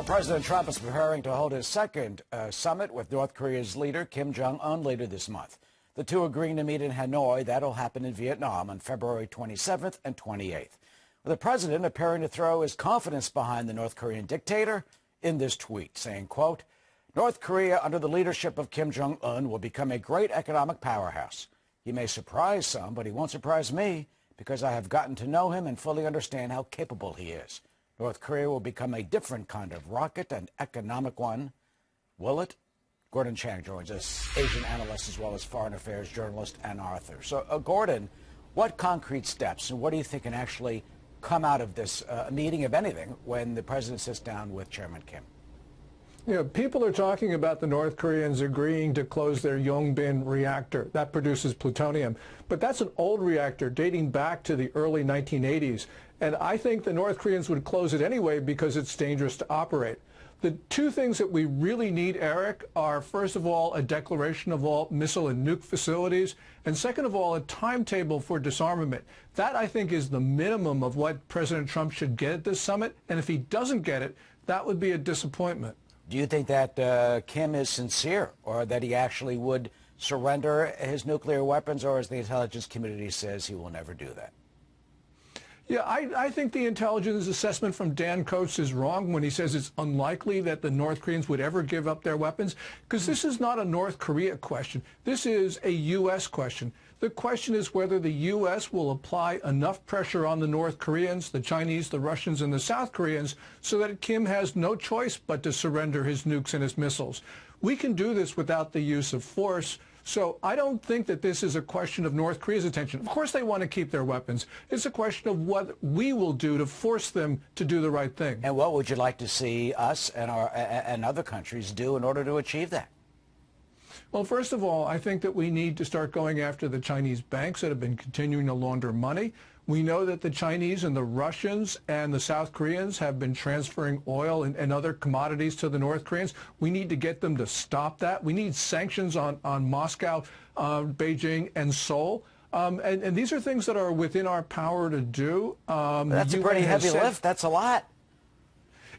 President Trump is preparing to hold his second summit with North Korea's leader, Kim Jong-un, later this month. The two agreeing to meet in Hanoi. That'll happen in Vietnam on February 27th and 28th. With the president appearing to throw his confidence behind the North Korean dictator in this tweet, saying, quote, North Korea under the leadership of Kim Jong-un will become a great economic powerhouse. He may surprise some, but he won't surprise me because I have gotten to know him and fully understand how capable he is. North Korea will become a different kind of rocket, an economic one. Will it? Gordon Chang joins us, Asian analyst as well as foreign affairs journalist and author. So, Gordon, what concrete steps and what do you think can actually come out of this meeting, if anything, when the president sits down with Chairman Kim? You know, people are talking about the North Koreans agreeing to close their Yongbin reactor. That produces plutonium. But that's an old reactor dating back to the early 1980s. And I think the North Koreans would close it anyway because it's dangerous to operate. The two things that we really need, Eric, are, first of all, a declaration of all missile and nuke facilities, and second of all, a timetable for disarmament. That, I think, is the minimum of what President Trump should get at this summit. And if he doesn't get it, that would be a disappointment. Do you think that Kim is sincere, or that he actually would surrender his nuclear weapons, or as the intelligence community says, he will never do that? Yeah, I think the intelligence assessment from Dan Coats is wrong when he says it's unlikely that the North Koreans would ever give up their weapons, because this is not a North Korea question. This is a U.S. question. The question is whether the U.S. will apply enough pressure on the North Koreans, the Chinese, the Russians, and the South Koreans so that Kim has no choice but to surrender his nukes and his missiles. We can do this without the use of force. So I don't think that this is a question of North Korea's attention. Of course they want to keep their weapons. It's a question of what we will do to force them to do the right thing. And what would you like to see us and other countries do in order to achieve that? Well, first of all, I think that we need to start going after the Chinese banks that have been continuing to launder money. We know that the Chinese and the Russians and the South Koreans have been transferring oil and other commodities to the North Koreans. We need to get them to stop that. We need sanctions on Moscow, Beijing, and Seoul. And these are things that are within our power to do. That's a pretty heavy lift. That's a lot.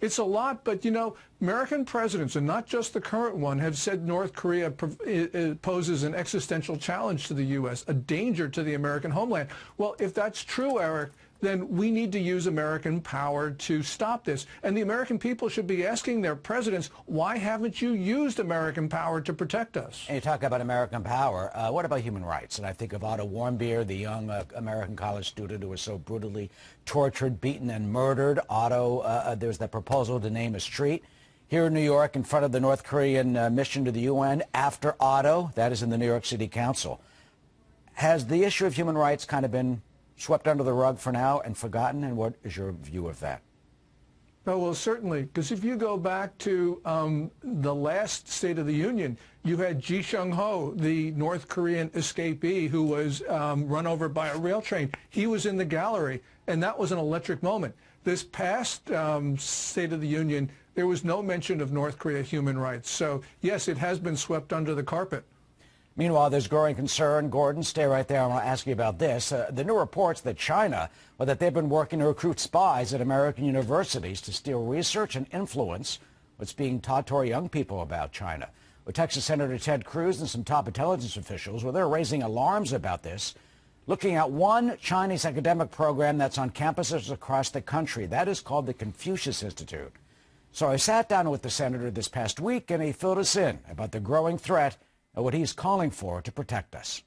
It's a lot, but, you know, American presidents, and not just the current one, have said North Korea poses an existential challenge to the U.S., a danger to the American homeland. Well, if that's true, Eric, then we need to use American power to stop this. And the American people should be asking their presidents, why haven't you used American power to protect us? And you talk about American power. What about human rights? And I think of Otto Warmbier, the young American college student who was so brutally tortured, beaten, and murdered. Otto, there's that proposal to name a street here in New York in front of the North Korean mission to the UN after Otto. That is in the New York City Council. Has the issue of human rights kind of been swept under the rug for now and forgotten, and what is your view of that? Oh, well, certainly, because if you go back to the last State of the Union, you had Ji Chung-ho, the North Korean escapee who was run over by a rail train. He was in the gallery, and that was an electric moment. This past State of the Union, there was no mention of North Korea human rights. So, yes, it has been swept under the carpet. Meanwhile, there's growing concern. Gordon, stay right there. I want to ask you about this. The new reports that China, that they've been working to recruit spies at American universities to steal research and influence what's being taught to our young people about China. With Texas Senator Ted Cruz and some top intelligence officials, they're raising alarms about this, looking at one Chinese academic program that's on campuses across the country. That is called the Confucius Institute. So I sat down with the senator this past week, and he filled us in about the growing threat and what he's calling for to protect us.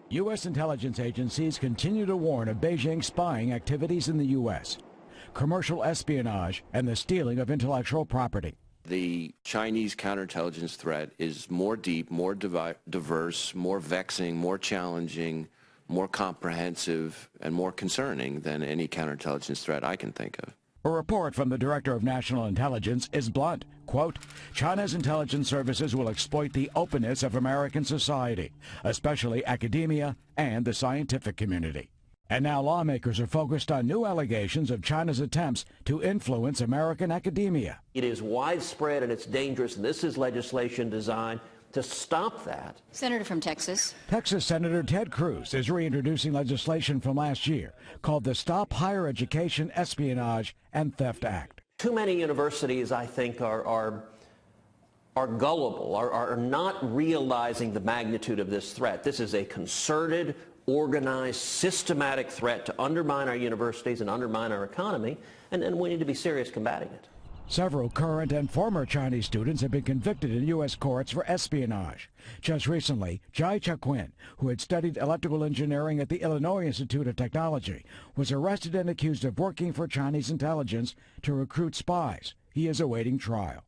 U.S. intelligence agencies continue to warn of Beijing spying activities in the U.S., commercial espionage, and the stealing of intellectual property. The Chinese counterintelligence threat is more deep, more diverse, more vexing, more challenging, more comprehensive, and more concerning than any counterintelligence threat I can think of. A report from the Director of National Intelligence is blunt. Quote, China's intelligence services will exploit the openness of American society, especially academia and the scientific community. And now lawmakers are focused on new allegations of China's attempts to influence American academia. It is widespread and it's dangerous, and this is legislation designed to stop that. Senator from Texas. Texas Senator Ted Cruz is reintroducing legislation from last year called the Stop Higher Education Espionage and Theft Act. Too many universities, I think, are gullible, are not realizing the magnitude of this threat. This is a concerted, organized, systematic threat to undermine our universities and undermine our economy, and we need to be serious combating it. Several current and former Chinese students have been convicted in U.S. courts for espionage. Just recently, Jai Cha-Quin, who had studied electrical engineering at the Illinois Institute of Technology, was arrested and accused of working for Chinese intelligence to recruit spies. He is awaiting trial.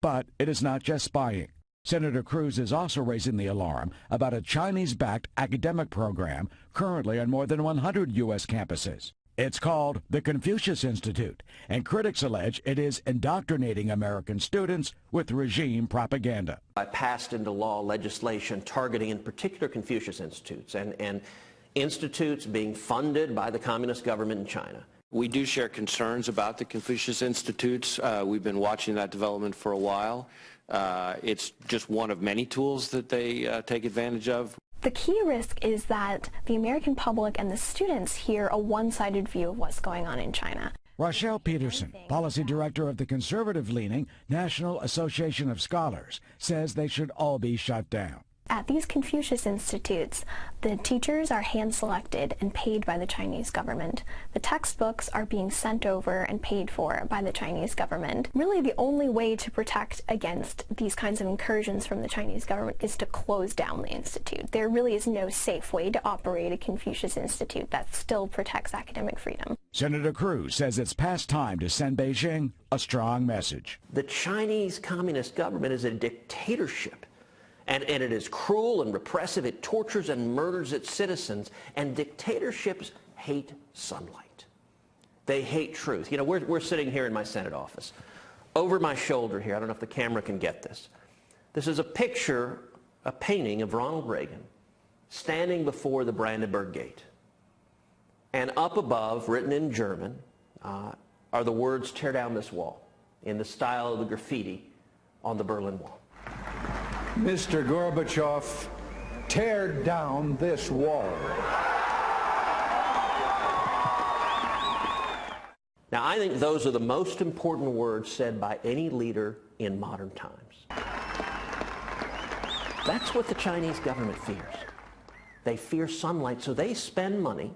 But it is not just spying. Senator Cruz is also raising the alarm about a Chinese-backed academic program currently on more than 100 U.S. campuses. It's called the Confucius Institute, and critics allege it is indoctrinating American students with regime propaganda. I passed into law legislation targeting in particular Confucius Institutes and institutes being funded by the communist government in China. We do share concerns about the Confucius Institutes. We've been watching that development for a while. It's just one of many tools that they take advantage of. The key risk is that the American public and the students hear a one-sided view of what's going on in China. Rochelle Peterson, policy director of the conservative-leaning National Association of Scholars, says they should all be shut down. At these Confucius Institutes, the teachers are hand-selected and paid by the Chinese government. The textbooks are being sent over and paid for by the Chinese government. Really, the only way to protect against these kinds of incursions from the Chinese government is to close down the institute. There really is no safe way to operate a Confucius Institute that still protects academic freedom. Senator Cruz says it's past time to send Beijing a strong message. The Chinese Communist government is a dictatorship. And it is cruel and repressive. It tortures and murders its citizens. And dictatorships hate sunlight. They hate truth. You know, we're sitting here in my Senate office. Over my shoulder here, I don't know if the camera can get this. This is a picture, a painting of Ronald Reagan standing before the Brandenburg Gate. And up above, written in German, are the words, "Tear down this wall," in the style of the graffiti on the Berlin Wall. Mr. Gorbachev, tear down this wall. Now, I think those are the most important words said by any leader in modern times. That's what the Chinese government fears. They fear sunlight, so they spend money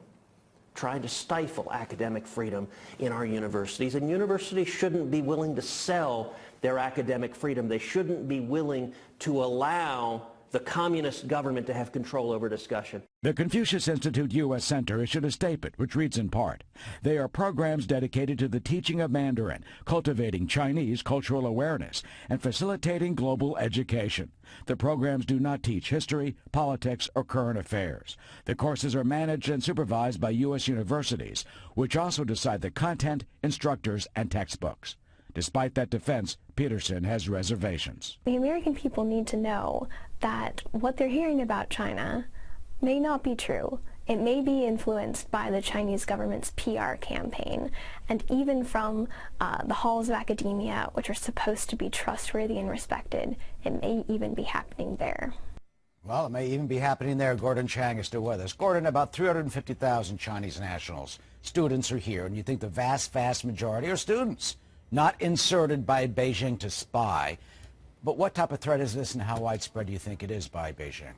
trying to stifle academic freedom in our universities. And universities shouldn't be willing to sell their academic freedom. They shouldn't be willing to allow the communist government to have control over discussion. The Confucius Institute U.S. Center issued a statement which reads in part, "They are programs dedicated to the teaching of Mandarin, cultivating Chinese cultural awareness, and facilitating global education. The programs do not teach history, politics, or current affairs. The courses are managed and supervised by U.S. universities, which also decide the content, instructors, and textbooks." Despite that defense, Peterson has reservations. The American people need to know that what they're hearing about China may not be true. It may be influenced by the Chinese government's PR campaign, and even from the halls of academia, which are supposed to be trustworthy and respected, it may even be happening there. Well, it may even be happening there. Gordon Chang is still with us. Gordon, about 350,000 Chinese nationals, students are here, and you think the vast majority are students, not inserted by Beijing to spy. But what type of threat is this, and how widespread do you think it is by Beijing?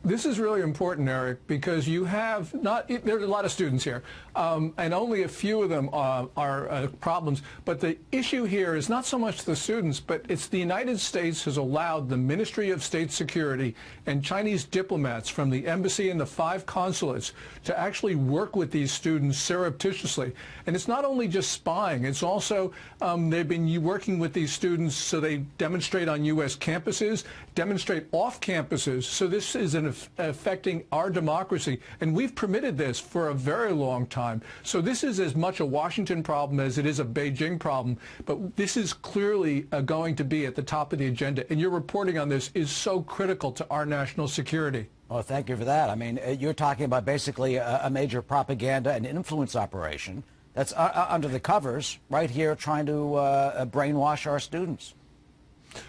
This is really important, Eric, because you have there's a lot of students here, and only a few of them are problems. But the issue here is not so much the students, but it's the United States has allowed the Ministry of State Security and Chinese diplomats from the embassy and the 5 consulates to actually work with these students surreptitiously. And it's not only just spying, it's also they've been working with these students so they demonstrate on U.S. campuses, demonstrate off campuses. So this is affecting our democracy, and we've permitted this for a very long time. So this is as much a Washington problem as it is a Beijing problem, but this is clearly going to be at the top of the agenda, and your reporting on this is so critical to our national security. Well, thank you for that. I mean, you're talking about basically a major propaganda and influence operation that's under the covers right here trying to brainwash our students.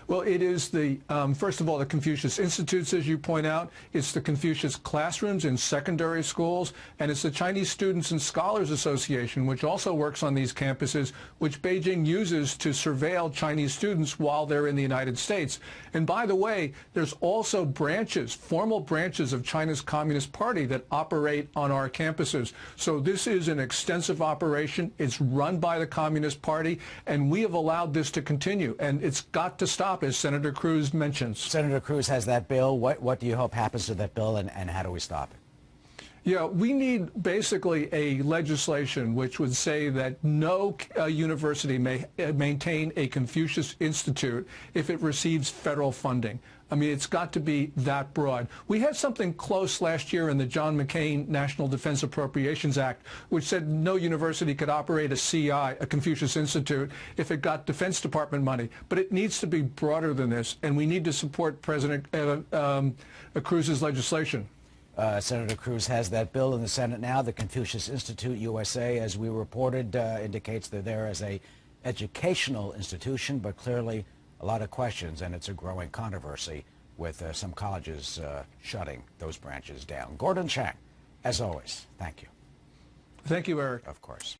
Well, it is the, first of all, the Confucius Institutes, as you point out. It's the Confucius classrooms in secondary schools, and it's the Chinese Students and Scholars Association, which also works on these campuses, which Beijing uses to surveil Chinese students while they're in the United States. And by the way, there's also branches, formal branches of China's Communist Party that operate on our campuses. So this is an extensive operation. It's run by the Communist Party, and we have allowed this to continue, and it's got to stop, as Senator Cruz mentions. Senator Cruz has that bill. What do you hope happens to that bill, and how do we stop it? Yeah, we need basically a legislation which would say that no university may maintain a Confucius Institute if it receives federal funding. I mean, it's got to be that broad. We had something close last year in the John McCain National Defense Appropriations Act, which said no university could operate a CI, a Confucius Institute, if it got Defense Department money. But it needs to be broader than this, and we need to support President Cruz's legislation. Senator Cruz has that bill in the Senate now. The Confucius Institute USA, as we reported, indicates they're there as a educational institution, but clearly a lot of questions, and it's a growing controversy with some colleges shutting those branches down. Gordon Chang, as always, thank you. Thank you, Eric. Of course.